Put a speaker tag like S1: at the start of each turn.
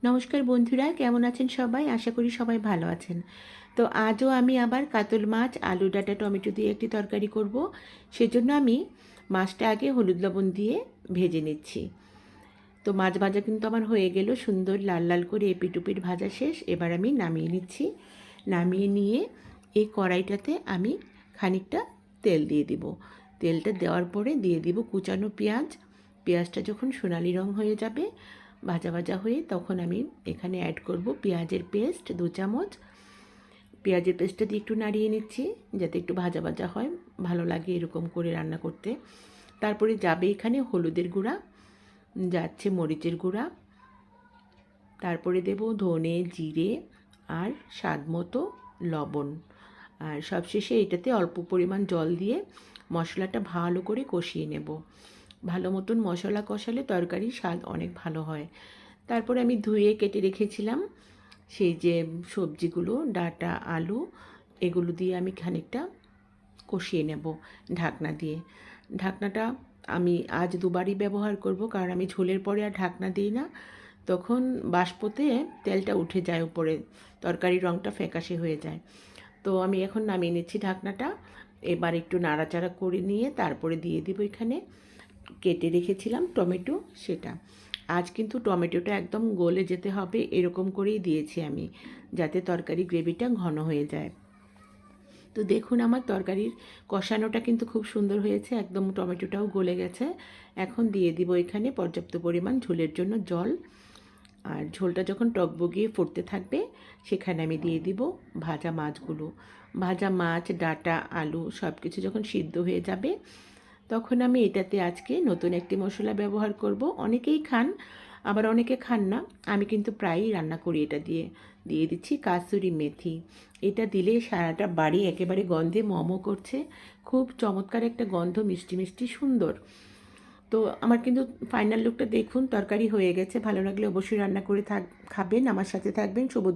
S1: নমস্কার বন্ধুরা, কেমন আছেন সবাই? আশা করি সবাই ভালো আছেন। তো আজও আমি আবার কাতল মাছ, আলু ডাঁটা টমেটো দিয়ে একটি তরকারি করব। সেজন্য আমি মাছটা আগে হলুদ লবণ দিয়ে ভেজে নিচ্ছি। তো মাছ ভাজা কিন্তু আমার হয়ে গেল, সুন্দর লাল লাল করে এপিট ওপিট ভাজা শেষ। এবার আমি নামিয়ে নিচ্ছি। নামিয়ে নিয়ে এই কড়াইটাতে আমি খানিকটা তেল দিয়ে দিব। তেলটা দেওয়ার পরে দিয়ে দিব কুচানো পেঁয়াজ। পেঁয়াজটা যখন সোনালি রং হয়ে যাবে, ভাজা ভাজা হয়ে, তখন আমি এখানে অ্যাড করব পেঁয়াজের পেস্ট 2 চামচ। পেঁয়াজের পেস্টটা দিয়ে একটু নাড়িয়ে নিচ্ছি যাতে একটু ভাজা ভাজা হয়, ভালো লাগে এরকম করে রান্না করতে। তারপরে যাবে এখানে হলুদের গুঁড়া, যাচ্ছে মরিচের গুঁড়া, তারপরে দেব ধনে জিরে আর স্বাদ মতো লবণ। আর সবশেষে এটাতে অল্প পরিমাণ জল দিয়ে মশলাটা ভালো করে কষিয়ে নেব। ভালো মতন মশলা কষালে তরকারির স্বাদ অনেক ভালো হয়। তারপরে আমি ধুয়ে কেটে রেখেছিলাম সেই যে সবজিগুলো, ডাঁটা আলু, এগুলো দিয়ে আমি খানিকটা কষিয়ে নেব ঢাকনা দিয়ে। ঢাকনাটা আমি আজ দুবারই ব্যবহার করব, কারণ আমি ঝোলের পরে আর ঢাকনা দিই না, তখন বাষ্পতে তেলটা উঠে যায় উপরে, তরকারির রঙটা ফ্যাকাশে হয়ে যায়। তো আমি এখন নামিয়ে নিচ্ছি ঢাকনাটা। এবার একটু নাড়াচাড়া করে নিয়ে তারপরে দিয়ে দিব এখানে কেটে রেখেছিলাম টমেটো, সেটা। আজ কিন্তু টমেটোটা একদম গলে যেতে হবে, এরকম করেই দিয়েছি আমি, যাতে তরকারি গ্রেভিটা ঘন হয়ে যায়। তো দেখুন আমার তরকারির কষানোটা কিন্তু খুব সুন্দর হয়েছে, একদম টমেটোটাও গলে গেছে। এখন দিয়ে দিব এখানে পর্যাপ্ত পরিমাণ ঝোলের জন্য জল। আর ঝোলটা যখন টকবগিয়ে ফুটতে থাকবে, সেখানে আমি দিয়ে দিব ভাজা মাছগুলো। ভাজা মাছ, ডাঁটা, আলু সব কিছু যখন সিদ্ধ হয়ে যাবে, তখন আমি এটাতে আজকে নতুন একটি মশলা ব্যবহার করব। অনেকেই খান, আবার অনেকে খান না। আমি কিন্তু প্রায়ই রান্না করি এটা দিয়ে। দিয়ে দিচ্ছি কাসুরি মেথি। এটা দিলে সারাটা বাড়ি একেবারে গন্ধে মমো করছে। খুব চমৎকার একটা গন্ধ, মিষ্টি মিষ্টি সুন্দর। তো আমার কিন্তু ফাইনাল লুকটা দেখুন, তরকারি হয়ে গেছে। ভালো লাগলে অবশ্যই রান্না করে খাবেন, আমার সাথে থাকবেন। শুভ